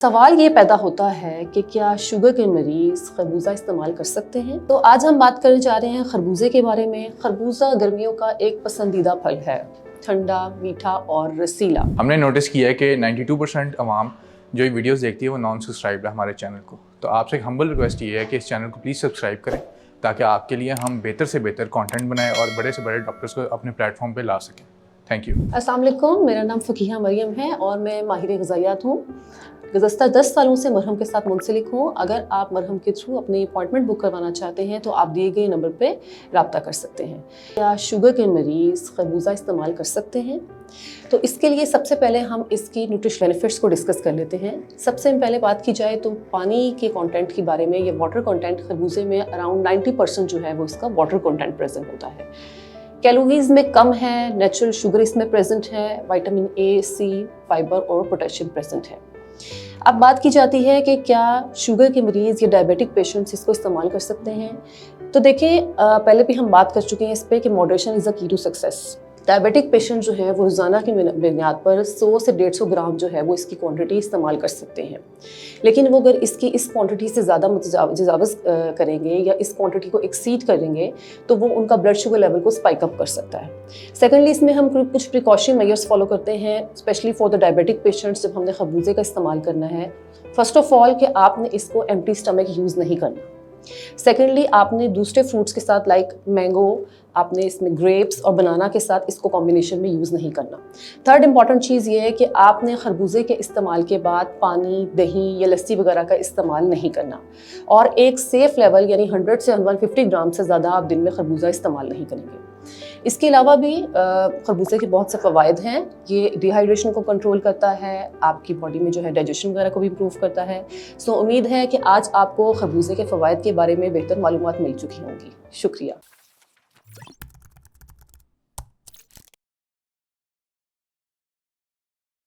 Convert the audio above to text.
सवाल ये पैदा होता है कि क्या शुगर के मरीज खरबूजा इस्तेमाल कर सकते हैं। तो आज हम बात करने जा रहे हैं खरबूजे के बारे में। खरबूजा गर्मियों का एक पसंदीदा फल है, ठंडा, मीठा और रसीला। हमने नोटिस किया है कि 92% अवाम जो ये वीडियोस देखती है वो नॉन सब्सक्राइब है हमारे चैनल को। तो आपसे एक हम्बल रिक्वेस्ट ये है कि इस चैनल को प्लीज़ सब्सक्राइब करें ताकि आपके लिए हम बेहतर से बेहतर कंटेंट बनाएं और बड़े से बड़े डॉक्टर्स को अपने प्लेटफॉर्म पे ला सकें। Thank you. अस्सलाम वालेकुम, मेरा नाम फ़कीहा मरियम है और मैं माहिर ग़िज़ायात हूँ। गुज़श्ता 10 सालों से मरहम के साथ मुंसलिक हूँ। अगर आप मरहम के थ्रू अपनी अपॉइंटमेंट बुक करवाना चाहते हैं तो आप दिए गए नंबर पे रब्ता कर सकते हैं। क्या शुगर के मरीज़ खरबूजा इस्तेमाल कर सकते हैं? तो इसके लिए सबसे पहले हम इसकी न्यूट्रिशन बेनिफिट्स को डिस्कस कर लेते हैं। सबसे पहले बात की जाए तो पानी के कंटेंट के बारे में, ये वाटर कंटेंट खरबूजे में अराउंड 90% जो है वो इसका वाटर कंटेंट प्रेजेंट होता है। कैलोरीज में कम है, नेचुरल शुगर इसमें प्रेजेंट है, विटामिन ए, सी, फाइबर और पोटेशियम प्रेजेंट है। अब बात की जाती है कि क्या शुगर के मरीज़ या डायबिटिक पेशेंट्स इसको इस्तेमाल कर सकते हैं। तो देखिए, पहले भी हम बात कर चुके हैं इस पे कि मॉडरेशन इज़ अ की टू सक्सेस। डायबिटिक पेशेंट जो है वो रोज़ाना की बुनियाद पर 100 से 150 ग्राम जो है वो इसकी क्वांटिटी इस्तेमाल कर सकते हैं। लेकिन वो अगर इसकी इस क्वांटिटी से ज़्यादा मुतजावज़ करेंगे या इस क्वांटिटी को एक्सीड करेंगे तो वो उनका ब्लड शुगर लेवल को स्पाइक अप कर सकता है। सेकेंडली, इसमें हम कुछ प्रिकॉशन मेजर्स फॉलो करते हैं, specially for the diabetic patients. जब हमने खरबूजे का इस्तेमाल करना है, फर्स्ट ऑफ ऑल कि आपने इसको एम्प्टी स्टमक यूज़ नहीं करना। सेकेंडली, आपने दूसरे फ्रूट्स के साथ लाइक मैंगो, आपने इसमें ग्रेप्स और बनाना के साथ इसको कॉम्बिनेशन में यूज़ नहीं करना। थर्ड इंपॉर्टेंट चीज़ ये है कि आपने खरबूजे के इस्तेमाल के बाद पानी, दही या लस्सी वगैरह का इस्तेमाल नहीं करना। और एक सेफ लेवल यानी 100 से 150 ग्राम से ज़्यादा आप दिन में खरबूजा इस्तेमाल नहीं करेंगे। इसके अलावा भी खरबूजे के बहुत से फ़वाइद हैं। ये डिहाइड्रेशन को कंट्रोल करता है, आपकी बॉडी में जो है डाइजेशन वगैरह को भी इम्प्रूव करता है। सो उम्मीद है कि आज आपको खरबूजे के फ़वाइद के बारे में बेहतर मालूमात मिल चुकी होंगी। शुक्रिया।